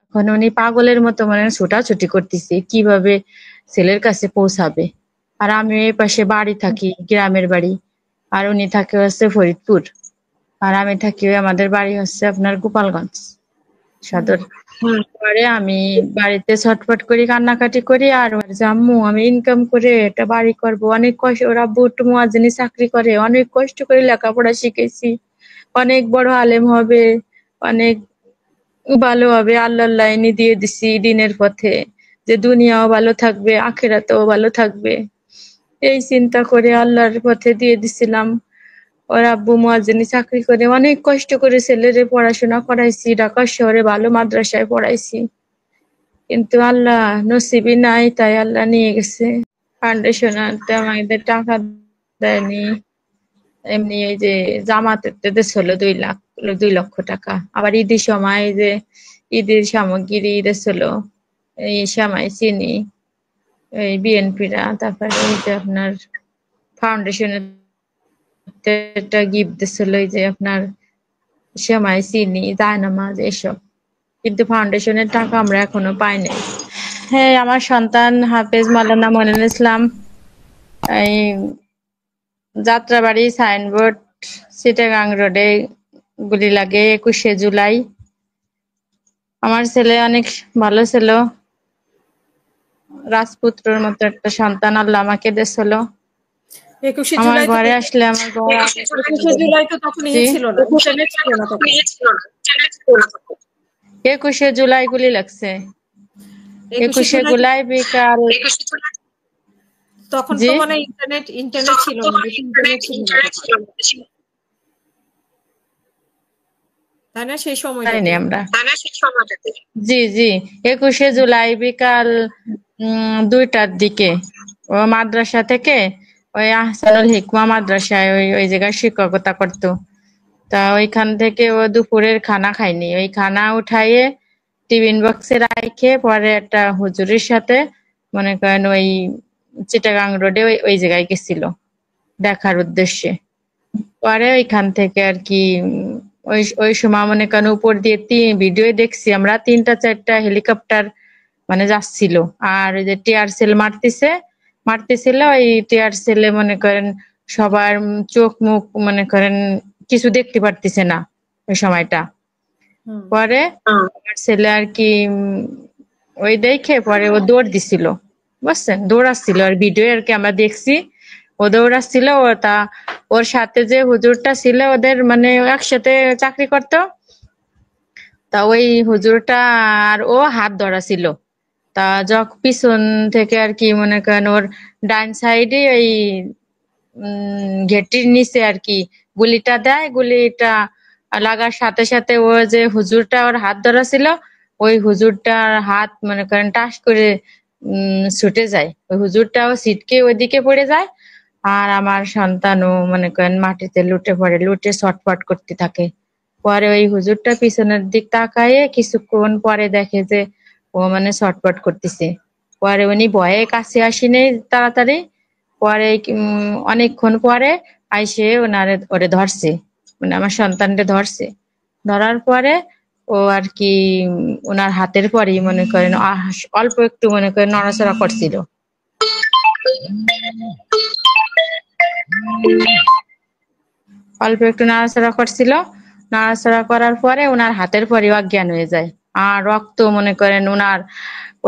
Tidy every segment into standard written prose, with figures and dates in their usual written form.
এখন উনি পাগলের মতো মানে ছোটাছুটি করতেছে কিভাবে ছেলের কাছে পৌঁছাবে। আর আমি এই পাশে বাড়ি থাকি, গ্রামের বাড়ি। আর উনি থাকে হচ্ছে ফরিদপুর। আর আমি থাকি আমাদের বাড়ি হচ্ছে আপনার গোপালগঞ্জ সদর। পরে আমি বাড়িতে ছটফট করি, কান্নাকাটি করি, আর ওর যে আম্মু আমি ইনকাম করে একটা বাড়ি করব, অনেক কষ্ট। ওর আব্বু একটু মুয়াজ্জিনি চাকরি করে, অনেক কষ্ট করে লেখাপড়া শিখেছি, অনেক বড় আলেম হবে, অনেক ভালো হবে, আল্লাহর লাইনে দিয়ে দিছি দিনের পথে, যে দুনিয়াও ভালো থাকবে আখিরাতেও ভালো থাকবে। এই চিন্তা করে আল্লাহর পথে দিয়ে দিছিলাম। ওর আব্বু মুয়াজ্জিনি চাকরি করে, অনেক কষ্ট করে ছেলেরে পড়াশোনা করাইছি, ঢাকা শহরে ভালো মাদ্রাসায় পড়াইছি, কিন্তু আল্লাহ নসিবই নাই, তাই আল্লাহ নিয়ে গেছে। ফাউন্ডেশন আনতে আমাদের টাকা দেয়নি। এমনি এই যে জামাতের দিয়েছিল 2 লাখ, 2 লক্ষ টাকা। আবার ঈদের সময় যে ঈদের সামগ্রী দিয়েছিল, এই সময় চিনি, এই বিএনপিরা, তারপরে এই যে আপনার ফাউন্ডেশনের একটা গিফট দিয়েছিল, এই যে আপনার সেমাই, চিনি, জায়নামাজ এসব। কিন্তু ফাউন্ডেশনের টাকা আমরা এখনো পাইনি। হ্যাঁ, আমার সন্তান হাফেজ মাওলানা মনিরুল ইসলাম এই যাত্রাবাড়ি সাইনবোর্ড চিটাগাং রোডে গুলি লাগে 21শে জুলাই। আমার ছেলে অনেক ভালো ছিল, রাজপুত্রর মতো একটা সন্তান আল্লাহ আমাকে দিয়েছিল। 21শে আমার জুলাই তো ঘরে আসলে আমার ঘর 21শে জুলাই তো তখন ছিল না, ইন্টারনেট ছিল না তখন। 21শে জুলাই গুলি লাগছে, 21শে জুলাই বিকাল। তখন তো মানে ইন্টারনেট ছিল না, ইন্টারনেট ছিল না তাই না সেই সময়টাতে আমরা। জি জি, 21শে জুলাই বিকাল 2টার দিকে ও মাদ্রাসা থেকে, ওই আহসানুল হিকমা মাদ্রাসায় ওই জায়গায় শিক্ষকতা করতো। তা ওইখান থেকে ও দুপুরের খানা খায়নি, ওই খানা উঠাইয়ে টিফিন বক্সে রাখে পরে একটা হুজুরের সাথে মনে করেন ওই চিটাগাং রোডে ওই জায়গায় গেছিল দেখার উদ্দেশ্যে। পরে ওইখান থেকে আর কি ওই ওই সময় মনে করেন উপর দিয়ে ভিডিও দেখছি আমরা 3টা 4টা হেলিকপ্টার মানে যাচ্ছিল, আর ওই যে টিয়ার সেল মারতেছিল, ওই টিয়ার সেলে মনে করেন সবার চোখ মুখ মনে করেন কিছু দেখতে পারতেছে না ওই সময়টা। পরে আমার ছেলে আর কি ওই দেখে পরে ও দৌড় দিছিল, বুঝছেন, দৌড়াচ্ছিল, আর ভিডিও আর কি আমরা দেখছি ও দৌড়াচ্ছিল। ওর সাথে যে হুজুরটা ছিল ওদের মানে একসাথে চাকরি করতো, তা ওই হুজুরটা আর ও হাত ধরা ছিল। তা যখন পিছন থেকে আর কি মনে করেন ওর ডান সাইডে ওই ঘেটির নিচে আর কি গুলিটা দেয়, গুলিটা লাগার সাথে সাথে ও যে হুজুরটা ওর হাত ধরা ছিল, ওই হুজুরটার হাত মনে করেন টাস করে ছুটে যায়, ওই হুজুরটাও ছিটকে ওইদিকে পড়ে যায়। আর আমার সন্তানও মনে করেন মাটিতে লুটে পড়ে, লুটে ছটফট করতে থাকে। পরে ওই হুজুরটা পিছনের দিক তাকায়ে কিছুক্ষণ পরে দেখে যে ও মানে ছটফট করতেছে। পরে উনি ভয়ে কাছে আসেনি তাড়াতাড়ি, পরে অনেকক্ষণ পরে আইসে ওরে ধরছে, মানে আমার সন্তানকে ধরছে। ধরার পরে ও আর কি ওনার হাতের পরেই মনে করেন অল্প একটু মনে করেন নড়াচড়া করছিল, অল্প একটু নাড়াচাড়া করছিল। নাড়াচাড়া করার পরে ওনার হাতের পরে অজ্ঞান হয়ে যায়। আর রক্ত মনে করেন ওনার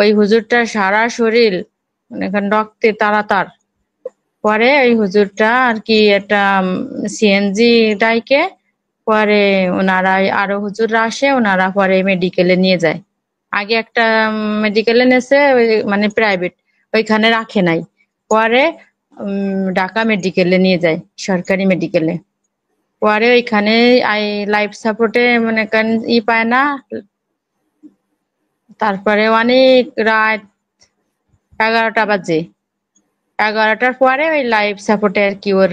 ওই হুজুরটার সারা শরীর মনে করেন রক্তে তাড়াতাড়। পরে ওই হুজুরটা আর কি একটা সিএনজি ডাইকে পরে ওনারা আরো হুজুররা আসে, ওনারা পরে মেডিকেলে নিয়ে যায়। আগে একটা মেডিকেলে নেছে মানে প্রাইভেট, ওইখানে রাখে নাই, পরে ঢাকা মেডিকেলে নিয়ে যায়, সরকারি মেডিকেলে। পরে ওইখানে লাইফ সাপোর্টে মনে করেন পায় না। তারপরে অনেক রাত 11টা বাজে, 11টার পরে ওই লাইফ সাপোর্টে আর কি ওর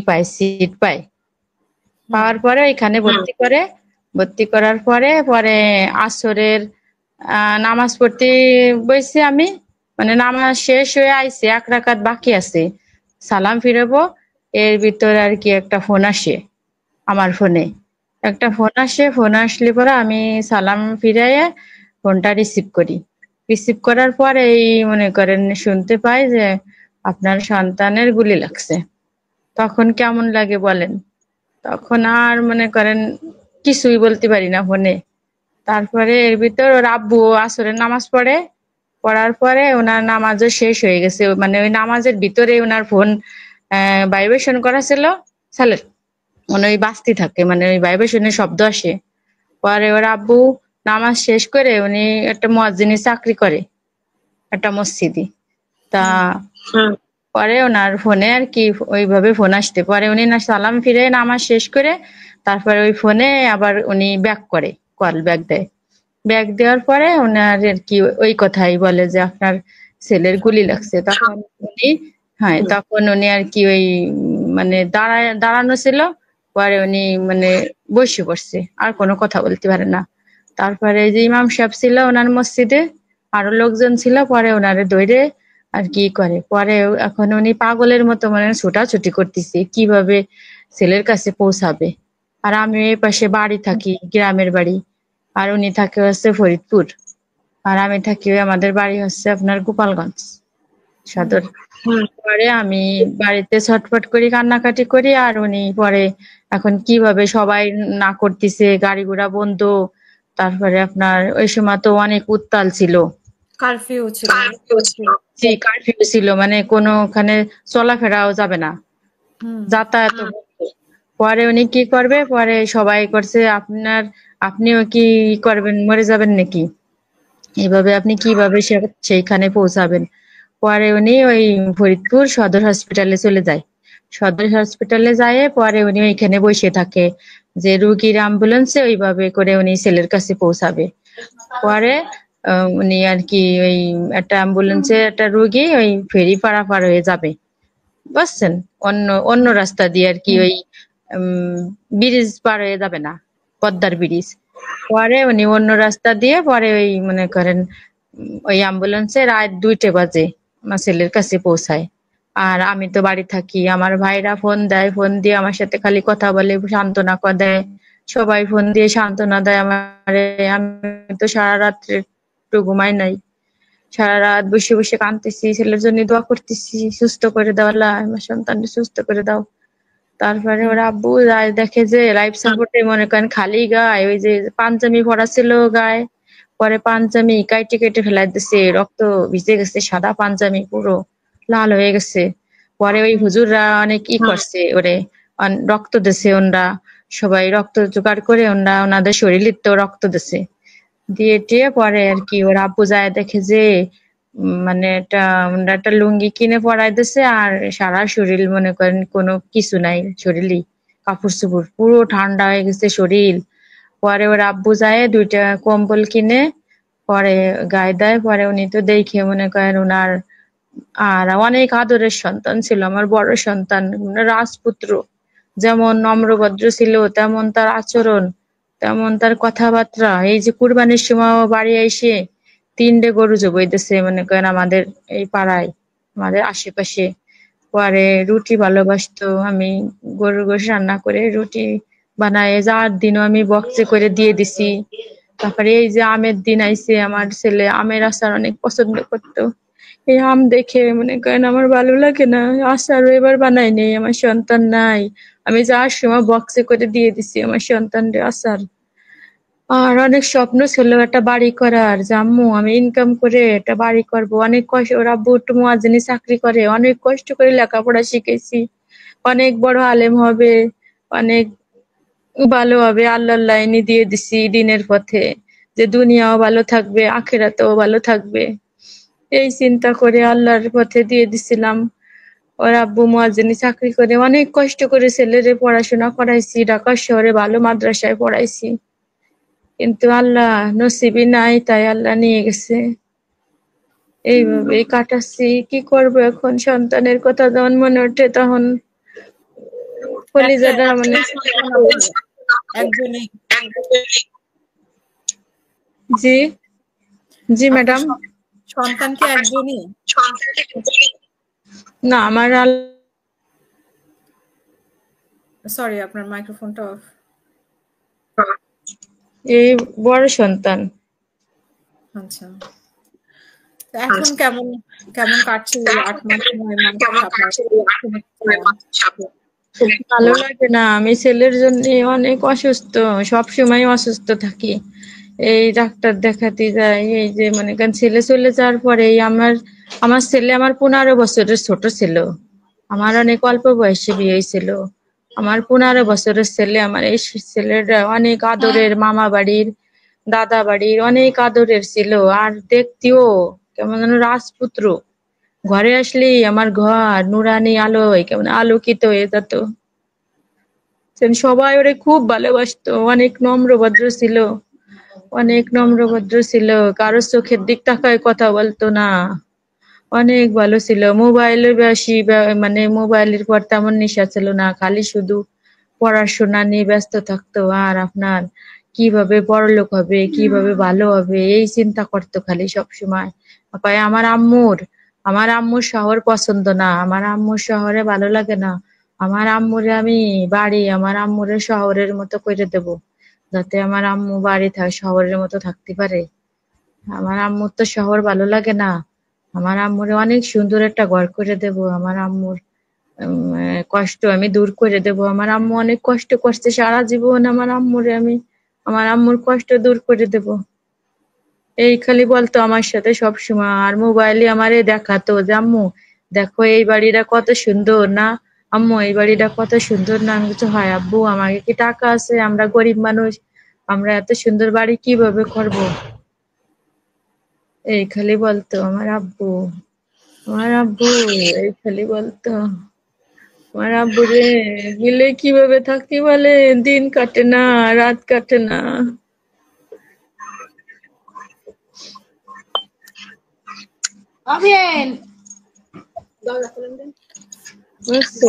পায়, সিট পায়। পাওয়ার পরে ওইখানে ভর্তি করার পরে আসরের নামাজ পড়তে বসছি আমি, মানে নামাজ শেষ হয়ে আইছে, 1 রাকাত বাকি আছে, সালাম ফিরাবো। এর ভিতরে আর কি একটা ফোন আসে, আমার ফোনে একটা ফোন আসে। ফোন আসলে পরে আমি সালাম ফিরাইয়া ফোনটা রিসিভ করি। রিসিভ করার পরে এই মনে করেন শুনতে পাই যে আপনার সন্তানের গুলি লাগছে। তখন কেমন লাগে বলেন? তখন আর মনে করেন কিছুই বলতে পারি না ফোনে। তারপরে এর ভিতর ওর আব্বু আসরের নামাজ পড়ে। পড়ার পরে ওনার নামাজও শেষ হয়ে গেছে। মানে ওই নামাজের ভিতরে ওনার ফোন ভাইব্রেশন করা ছিল। মানে ওই বাজতে থাকে, মানে ওই ভাইব্রেশনের শব্দ আসে। পরে ওর আব্বু নামাজ শেষ করে উনি একটা মুয়াজ্জিনের চাকরি করে একটা মসজিদে। তা পরে ওনার ফোনে আর কি ওইভাবে ফোন আসতে পরে উনি না সালাম ফিরে নামাজ শেষ করে তারপরে ওই ফোনে আবার উনি ব্যাক করে, কল ব্যাক দেয়। ব্যাক দেওয়ার পরে ওনার আর কি ওই কথাই বলে যে আপনার ছেলের গুলি লাগছে। তখন উনি হ্যাঁ তখন উনি আর কি ওই মানে দাঁড়ানো ছিল। পরে উনি মানে বসে পড়ছে, আর কোনো কথা বলতে পারে না। তারপরে যে ইমাম সাহেব ছিল ওনার মসজিদে, আরো লোকজন ছিল, পরে ওনারে ধরে আর কি করে। পরে এখন উনি পাগলের মতো মানে ছোটাছুটি করতেছে কিভাবে ছেলের কাছে পৌঁছাবে। আর আমি এই পাশে বাড়ি থাকি, গ্রামের বাড়ি। আর উনি থাকে হচ্ছে ফরিদপুর। আর আমি থাকি আমাদের বাড়ি হচ্ছে আপনার গোপালগঞ্জ সদর। পরে আমি বাড়িতে ছটফট করি, কান্নাকাটি করি। আর উনি পরে এখন কিভাবে সবাই না করতেছে, গাড়ি ঘোড়া বন্ধ। তারপরে আপনার ওই সময় তো অনেক উত্তাল ছিল, কারফিউ ছিল। জি কারফিউ ছিল, মানে কোনো ওখানে চলাফেরাও যাবে না, যাতায়াত বন্ধ। পরে উনি কি করবে, পরে সবাই করছে আপনিও কি করবেন, মরে যাবেন নাকি, এইভাবে আপনি কিভাবে সেইখানে পৌঁছাবেন। পরে উনি ওই ফরিদপুর সদর হসপিটালে চলে যায়। সদর হসপিটালে যায় পরে উনি ওইখানে বসে থাকে যে রুগীর অ্যাম্বুলেন্সে ওইভাবে করে উনি ছেলের কাছে পৌঁছাবে। পরে উনি আর কি ওই একটা অ্যাম্বুলেন্সে একটা রুগী ওই ফেরি পারাপার হয়ে যাবে, বুঝছেন, অন্য অন্য রাস্তা দিয়ে আর কি ওই ব্রিজ পার হয়ে যাবে না, পদ্মার ব্রিজ। পরে উনি অন্য রাস্তা দিয়ে পরে ওই মনে করেন ওই অ্যাম্বুলেন্সে রাত 2টা বাজে আমার ছেলের কাছে পৌঁছায়। আর আমি তো বাড়ি থাকি, আমার ভাইরা ফোন দেয়, ফোন দিয়ে আমার সাথে খালি কথা বলে, সান্ত্বনা দেয়। সবাই ফোন দিয়ে সান্ত্বনা দেয় আমারে। আমি তো সারা রাত্রে একটু ঘুমাই নাই, সারা রাত বসে বসে কাঁদতেছি, ছেলের জন্য দোয়া করতেছি, সুস্থ করে দাও আল্লাহ, আমার সন্তানকে সুস্থ করে দাও। তারপরে ওর আব্বু যায় দেখে যে লাইফ সাপোর্টে মনে করেন খালি গায়ে ওই যে পাঞ্জাবি পরা ছিল গায়ে, পরে পাঞ্জাবি কাইটে কেটে ফেলাই দিছে, রক্ত ভিজে গেছে, সাদা পাঞ্জাবি পুরো লাল হয়ে গেছে। পরে ওই হুজুররা অনেক করছে ওরে, রক্ত দিছে, ওনরা সবাই রক্ত জোগাড় করে ওনাদের শরীরের তো রক্ত দিছে, দিয়ে টিয়ে পরে আর কি ওর আব্বু যায় দেখে যে মানে ওনারা একটা লুঙ্গি কিনে পরাই দিছে, আর সারা শরীর মনে করেন কোনো কিছু নাই শরীরে, কাপড় চোপড় পুরো ঠান্ডা হয়ে গেছে শরীর। পরে ওর আব্বু যায় 2টা কম্বল কিনে পরে গায়ে দেয়। পরে উনি তো দেখে মনে করেন ওনার আর অনেক আদরের সন্তান ছিল, আমার বড় সন্তান, রাজপুত্র। যেমন নম্রভদ্র ছিল তেমন তার আচরণ, তেমন তার কথাবার্তা। এই যে কুরবানির সময় বাড়ি এসে 3টে গরু জবাই দিছে মনে করেন আমাদের এই পাড়ায়, আমাদের আশেপাশে। পরে রুটি ভালোবাসতো, আমি গরুর গোশত রান্না করে রুটি বানায় যার দিনও আমি বক্সে করে দিয়ে দিছি। তারপরে এই যে আমের দিন আইছে, আমার ছেলে আমের আচার অনেক পছন্দ করতো। এই আম দেখে মনে করেন আমার ভালো লাগে না, আচারও এবার বানাই নেই, আমার সন্তান নাই। আমি যার সময় বক্সে করে দিয়ে দিছি আমার সন্তানদের আচার। আর অনেক স্বপ্ন ছিল একটা বাড়ি করার, যে আম্মু আমি ইনকাম করে একটা বাড়ি করব। অনেক কষ্ট, ওর আব্বু একটু মুয়াজ্জিনি চাকরি করে, অনেক কষ্ট করে লেখাপড়া শিখেছি, অনেক বড় আলেম হবে, অনেক ভালো হবে, আল্লাহর লাইনে দিয়ে দিছি দিনের পথে, যে দুনিয়াও ভালো থাকবে আখিরাতেও ভালো থাকবে, এই চিন্তা করে আল্লাহর পথে দিয়ে দিছিলাম। ওর আব্বু মুয়াজ্জিনি চাকরি করে, অনেক কষ্ট করে ছেলেরে পড়াশোনা করাইছি, ঢাকা শহরে ভালো মাদ্রাসায় পড়াইছি, কিন্তু আল্লাহ নসিবই নাই, তাই আল্লাহ নিয়ে গেছে। এইভাবেই কাটাচ্ছি, কি করব এখন, সন্তানের কথা যখন মনে ওঠে তখন কলিজাটা মানে একজনই জি জি ম্যাডাম। সন্তান কি একজনই? না আমার সরি আপনার মাইক্রোফোনটা অফ। এই বড় সন্তান। আচ্ছা। তো এখন কেমন কেমন কাটছে এই ৮ মাস ৯ মাস আপনার চাওয়া? ভালো লাগে না। আমি ছেলের জন্য অনেক অসুস্থ, সবসময় অসুস্থ থাকি। এই ডাক্তার দেখাতে যাই, এই যে মনে করেন ছেলে চলে যাওয়ার পরেই আমার ছেলে আমার 15 বছরের ছোট ছিল। আমার অনেক অল্প বয়সে বিয়ে হয়েছিল। আমার 15 বছরের ছেলে, আমার এই ছেলেটা অনেক আদরের, মামা বাড়ির, দাদা বাড়ির অনেক আদরের ছিল। আর দেখতেও কেমন যেন রাজপুত্র। ঘরে আসলেই আমার ঘর নুরানি আলোয় কেমন আলোকিত হয়ে যেত। সবাই ওরে খুব ভালোবাসতো, অনেক নম্র-ভদ্র ছিল, অনেক নম্র-ভদ্র ছিল, কারো চোখের দিক তাকায় কথা বলতো না, অনেক ভালো ছিল। মোবাইলের বেশি মানে মোবাইলের পর তেমন নেশা ছিল না, খালি শুধু পড়াশোনা নিয়ে ব্যস্ত থাকতো। আর আপনার কিভাবে বড়লোক হবে, কিভাবে ভালো হবে, এই চিন্তা করতো খালি সবসময়। কয় আমার আম্মুর শহর পছন্দ না, আমার আম্মুর শহরে ভালো লাগে না। আমার আম্মুরে আমি আমার আম্মুরে শহরের মতো করে দেব, যাতে আমার আম্মু শহরের মতো থাকতে পারে। আমার আম্মুর তো শহর ভালো লাগে না। আমার আম্মুরে অনেক সুন্দর একটা ঘর করে দেব। আমার আম্মুর কষ্ট আমি দূর করে দেব। আমার আম্মু অনেক কষ্ট করছে সারা জীবন, আমার আম্মুর কষ্ট দূর করে দেব। এই খালি বলতো আমার সাথে সব সময়। আর মোবাইলে আমারে দেখাতো যে আম্মু দেখো এই বাড়িটা কত সুন্দর না, আম্মু এই বাড়িটা কত সুন্দর না। আমি কিছু হয় আব্বু, আমাকে কি টাকা আছে, আমরা গরিব মানুষ, আমরা এত সুন্দর বাড়ি কিভাবে করবো। এই খালি বলতো আমার আব্বু এই খালি বলতো। আমার আব্বু রে গেলে কিভাবে থাকতে বলে, দিন কাটে না, রাত কাটে না। বুঝছো?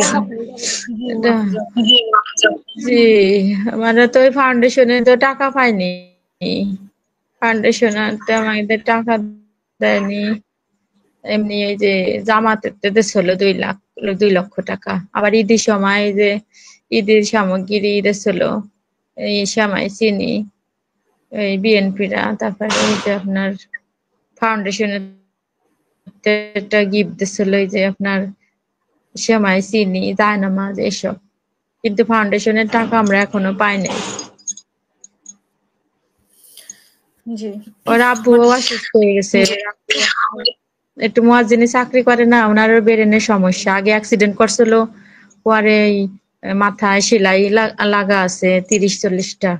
জি, আমরা তো ওই ফাউন্ডেশনে তো টাকা পাইনি। ফাউন্ডেশন আমাদের টাকা দেয়নি। এমনি এই যে জামাতে দিছিল 2 লাখ, 2 লক্ষ টাকা। আবার ঈদের সময় যে ঈদের সামগ্রী দিছিল, এই সেমাই, চিনি, এই বিএনপিরা, তারপরে এই যে আপনার ফাউন্ডেশনের একটা গিফট দিছিল, এই যে আপনার সেমাই, চিনি, জায়নামাজ এসব। কিন্তু ফাউন্ডেশনের টাকা আমরা এখনো পাই নাই। জি। ওর আব্বুও অসুস্থ হয়ে গেছে। একটু মুয়াজ্জিনি চাকরি করে না, ওনারও ব্রেনের সমস্যা। আগে অ্যাক্সিডেন্ট করছিল, পরে মাথায় সেলাই লাগা আছে 30-40টা।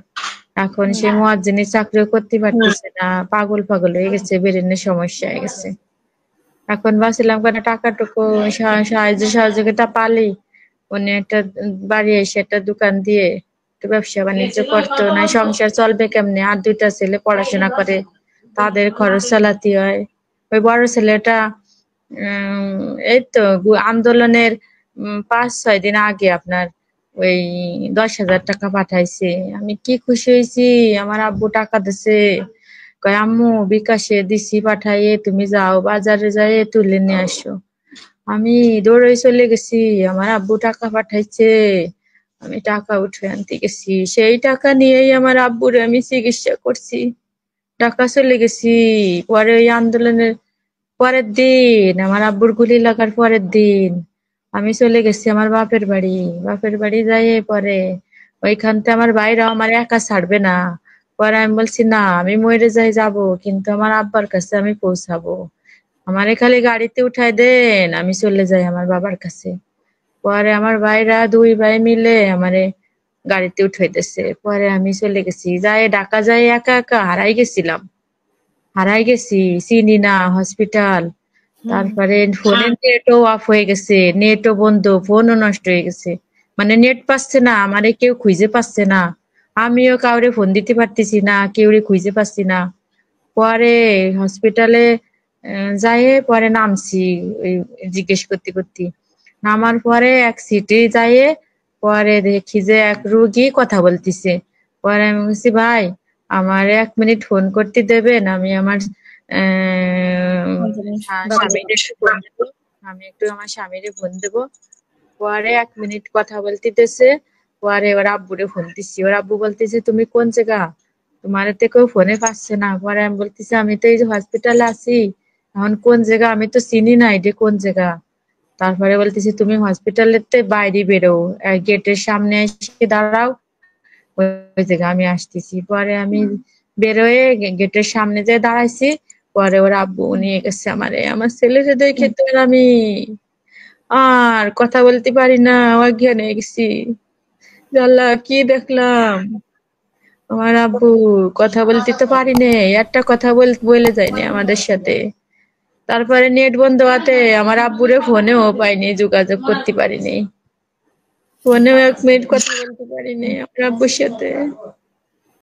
এখন সে মুয়াজ্জিনি চাকরিও করতে পারতেছে না, পাগল পাগল হয়ে গেছে, ব্রেনের সমস্যা হয়ে গেছে। এখন ভাবছিলাম কেন টাকাটুকু সাহায্য সহযোগিতা পালি উনি একটা বাড়ি এসে একটা দোকান দিয়ে একটু ব্যবসা বাণিজ্য করতো, না সংসার চলবে কেমনে। আর 2টা ছেলে পড়াশোনা করে, তাদের খরচ চালাতে হয়। ওই বড় ছেলেটা এই তো আন্দোলনের 5-6 দিন আগে আপনার ওই 10,000 টাকা পাঠাইছে। আমি কি খুশি হয়েছি, আমার আব্বু টাকা দিছে। কয় আম্মু বিকাশে দিছি পাঠাইয়ে, তুমি যাও বাজারে যাই তুলে নিয়ে আসো। আমি দৌড়ে চলে গেছি, আমার আব্বু টাকা পাঠাইছে, আমি টাকা উঠে আনতে গেছি। সেই টাকা নিয়েই আমার আব্বুরে আমি চিকিৎসা করছি। টাকা চলে গেছি। পরে ওই আন্দোলনের পরের দিন, আমার আব্বুর গুলি লাগার পরের দিন আমি চলে গেছি আমার বাপের বাড়ি যাই। পরে ওইখানতে আমার ভাইরা আমার একা ছাড়বে না। পরে আমি বলছি না, আমি মরে যাই যাব, কিন্তু আমার আব্বার কাছে আমি পৌঁছাবো, আমারে খালি গাড়িতে উঠাই দেন, আমি চলে যাই আমার বাবার কাছে। পরে আমার ভাইরা 2 ভাই মিলে আমারে গাড়িতে উঠাইতেছে। পরে আমি চলে গেছি, যাই ঢাকা যাই একা একা হারাই গেছি, চিনি না হসপিটাল। তারপরে ফোনের নেটও অফ হয়ে গেছে, নেটও বন্ধ, ফোনও নষ্ট হয়ে গেছে। মানে নেট পাচ্ছে না, আমারে কেউ খুঁজে পাচ্ছে না, আমিও কাউরে ফোন দিতে পারতেছি না, কেউরে খুঁজে পাচ্ছি না। পরে হসপিটালে যাইয়ে পরে নামছি, ওই জিজ্ঞেস করতে করতে। নামার পরে এক সিটে যাইয়ে পরে দেখি যে এক রুগী কথা বলতিছে। পরে আমি বলছি ভাই আমার 1 মিনিট ফোন করতে দেবেন, আমি আমার স্বামীর একটু ফোন দেবো, আমি একটু আমার স্বামীরে ফোন দেবো। পরে 1 মিনিট কথা বলতেছে। পরে ওর আব্বুরে ফোন দিচ্ছি, ওর আব্বু বলতেছে তুমি কোন জায়গা, তোমার তো কেউ ফোনে পাচ্ছে না। পরে আমি বলতেছি আমি তো এই যে হসপিটালে আছি, এখন কোন জায়গা আমি তো চিনি না, এটা কোন জায়গা। তারপরে বলতেছি তুমি হসপিটালের বাইরে বেরো, গেটের সামনে এসে দাঁড়াও, ওই জায়গা আমি আসতেছি। পরে আমি বেরোয় গেটের সামনে যে দাঁড়াইছি, পরে ওর আব্বু নিয়ে গেছে আমারে। আমার ছেলেকে দেখে তো আর আমি আর কথা বলতে পারি না, অজ্ঞান হয়ে গেছি। আল্লাহ কি দেখলাম! আমার আব্বু কথা বলতে তো পারি নে, একটা কথা বলে যায়নি আমাদের সাথে। তারপরে নেট বন্ধ হওয়াতে আমার আব্বুরে ফোনেও পাইনি, যোগাযোগ করতে পারিনি, ফোনেও 1 মিনিট কথা বলতে পারিনি আমার আব্বুর সাথে।